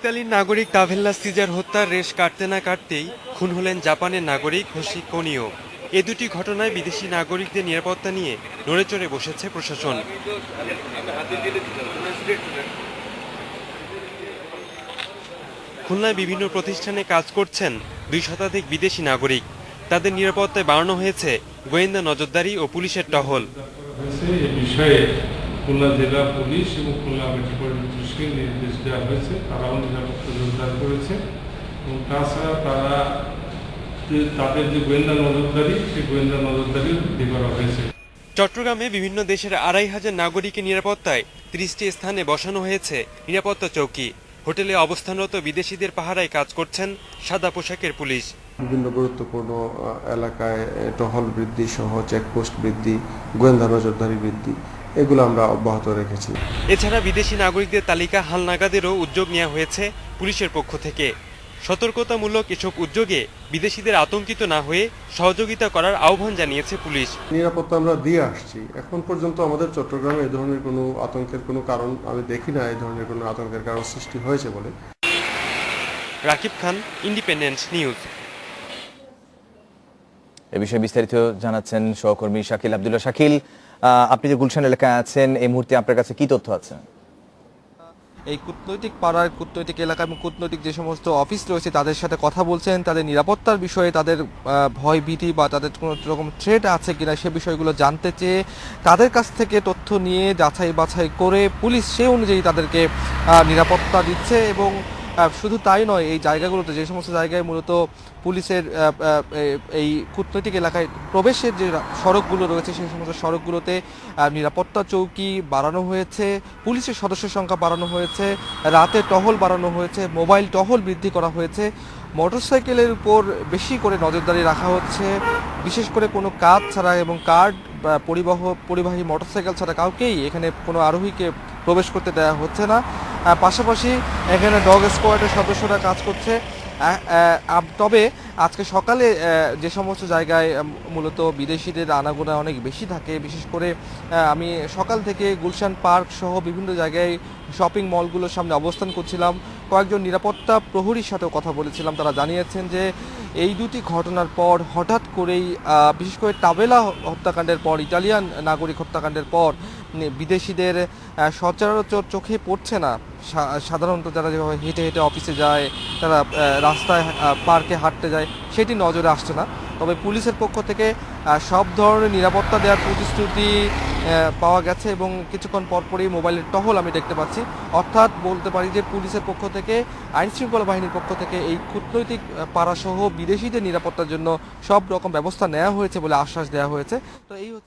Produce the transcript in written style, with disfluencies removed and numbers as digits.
ইতালির নাগরিক Tavella caesar হত্যার রেশ কাটতে না কাটতেই খুন হলেন জাপানের নাগরিক হোশি কোনিও। এ দুটি ঘটনায় বিদেশি নাগরিকদের নিরাপত্তা নিয়ে নড়েচড়ে বসেছে প্রশাসন। খুলনায় বিভিন্ন প্রতিষ্ঠানে কাজ করছেন ২ শতাধিক বিদেশি নাগরিক। তাদের নিরাপত্তায় বাড়ানো হয়েছে গোয়েন্দা নজরদারি ও পুলিশের টহল। এ বিষয়ে খুলনা জেলা পুলিশ এবং খুলনা মেট্রোপলিটন পুলিশকে নির্দেশ দেওয়া হয়েছে, তারাও নিরাপত্তা জোরদার করেছে এবং তাছাড়া তাদের যে গোয়েন্দা নজরদারি, সেই গোয়েন্দা নজরদারিও বৃদ্ধি করা হয়েছে। চট্টগ্রামে বিভিন্ন দেশের ২৫০০ নাগরিকের নিরাপত্তায় ৩০টি স্থানে বসানো হয়েছে নিরাপত্তা চৌকি। হোটেলে অবস্থানরত বিদেশিদের পাহারায় কাজ করছেন সাদা পোশাকের পুলিশ। বিভিন্ন গুরুত্বপূর্ণ এলাকায় টহল বৃদ্ধি সহ চেকপোস্ট বৃদ্ধি, গোয়েন্দা নজরদারি বৃদ্ধি, এগুলো আমরা অব্যাহত রেখেছি। এছাড়া বিদেশি নাগরিকদের তালিকা হালনাগাদেরও উদ্যোগ নেওয়া হয়েছে পুলিশের পক্ষ থেকে। সতর্কতামূলক এসব উদ্যোগে বিদেশিদের আতঙ্কিত না হয়ে সহযোগিতা করার আহ্বান জানিয়েছে পুলিশ। নিরাপত্তা আমরা দিয়ে আসছি, এখন পর্যন্ত আমাদের চট্টগ্রামে এই ধরনের কোনো আতঙ্কের কোনো কারণ আমি দেখি না, এই ধরনের কোনো আতঙ্কের কারণ সৃষ্টি হয়েছে বলে। রাকিব খান, ইন্ডিপেন্ডেন্ট নিউজ। এ বিষয়ে বিস্তারিত জানাচ্ছেন সহকর্মী শাকিল আব্দুল্লাহ। শাকিল, আপনি যে গুলশান এলাকায় আছেন, এই মুহূর্তে আপনার কাছে কি তথ্য আছে? এই কূটনৈতিক পাড়ার কূটনৈতিক এলাকা এবং কূটনৈতিক যে সমস্ত অফিস রয়েছে তাদের সাথে কথা বলছেন, তাদের নিরাপত্তার বিষয়ে, তাদের ভয় ভীতি বা তাদের কোনো রকম থ্রেট আছে কিনা সে বিষয়গুলো জানতে চেয়ে তাদের কাছ থেকে তথ্য নিয়ে যাচাই বাছাই করে পুলিশ সে অনুযায়ী তাদেরকে নিরাপত্তা দিচ্ছে। এবং শুধু তাই নয়, এই জায়গাগুলোতে যে সমস্ত জায়গায় মূলত পুলিশের এই কূটনৈতিক এলাকায় প্রবেশের যে সড়কগুলো রয়েছে সেই সমস্ত সড়কগুলোতে নিরাপত্তা চৌকি বাড়ানো হয়েছে, পুলিশের সদস্য সংখ্যা বাড়ানো হয়েছে, রাতে টহল বাড়ানো হয়েছে, মোবাইল টহল বৃদ্ধি করা হয়েছে, মোটরসাইকেলের উপর বেশি করে নজরদারি রাখা হচ্ছে, বিশেষ করে কোনো কাজ ছাড়া এবং কার্ড বা পরিবাহী মোটরসাইকেল ছাড়া কাউকেই এখানে কোনো আরোহীকে প্রবেশ করতে দেওয়া হচ্ছে না। পাশাপাশি এখানে ডগ স্কোয়াডের সদস্যরা কাজ করছে। তবে আজকে সকালে যে সমস্ত জায়গায় মূলত বিদেশিদের আনাগোনা অনেক বেশি থাকে, বিশেষ করে আমি সকাল থেকে গুলশান পার্ক সহ বিভিন্ন জায়গায় শপিং মলগুলোর সামনে অবস্থান করছিলাম, কয়েকজন নিরাপত্তা প্রহরীর সাথেও কথা বলেছিলাম। তারা জানিয়েছেন যে এই দুটি ঘটনার পর হঠাৎ করেই বিশেষ করে টাভেলা হত্যাকাণ্ডের পর, ইটালিয়ান নাগরিক হত্যাকাণ্ডের পর বিদেশিদের সচরাচর চোখে পড়ছে না। সাধারণত যারা যেভাবে হেঁটে হেঁটে অফিসে যায়, তারা রাস্তায় পার্কে হাঁটতে যায়, সেটি নজরে আসছে না। তবে পুলিশের পক্ষ থেকে সব ধরনের নিরাপত্তা দেওয়ার প্রতিশ্রুতি পাওয়া গেছে এবং কিছুক্ষণ পরপরই মোবাইলের টহল আমি দেখতে পাচ্ছি। অর্থাৎ বলতে পারি যে পুলিশের পক্ষ থেকে, আইনশৃঙ্খলা বাহিনীর পক্ষ থেকে এই কূটনৈতিক পাড়াসহ বিদেশিদের নিরাপত্তার জন্য সব রকম ব্যবস্থা নেওয়া হয়েছে বলে আশ্বাস দেওয়া হয়েছে। তো এই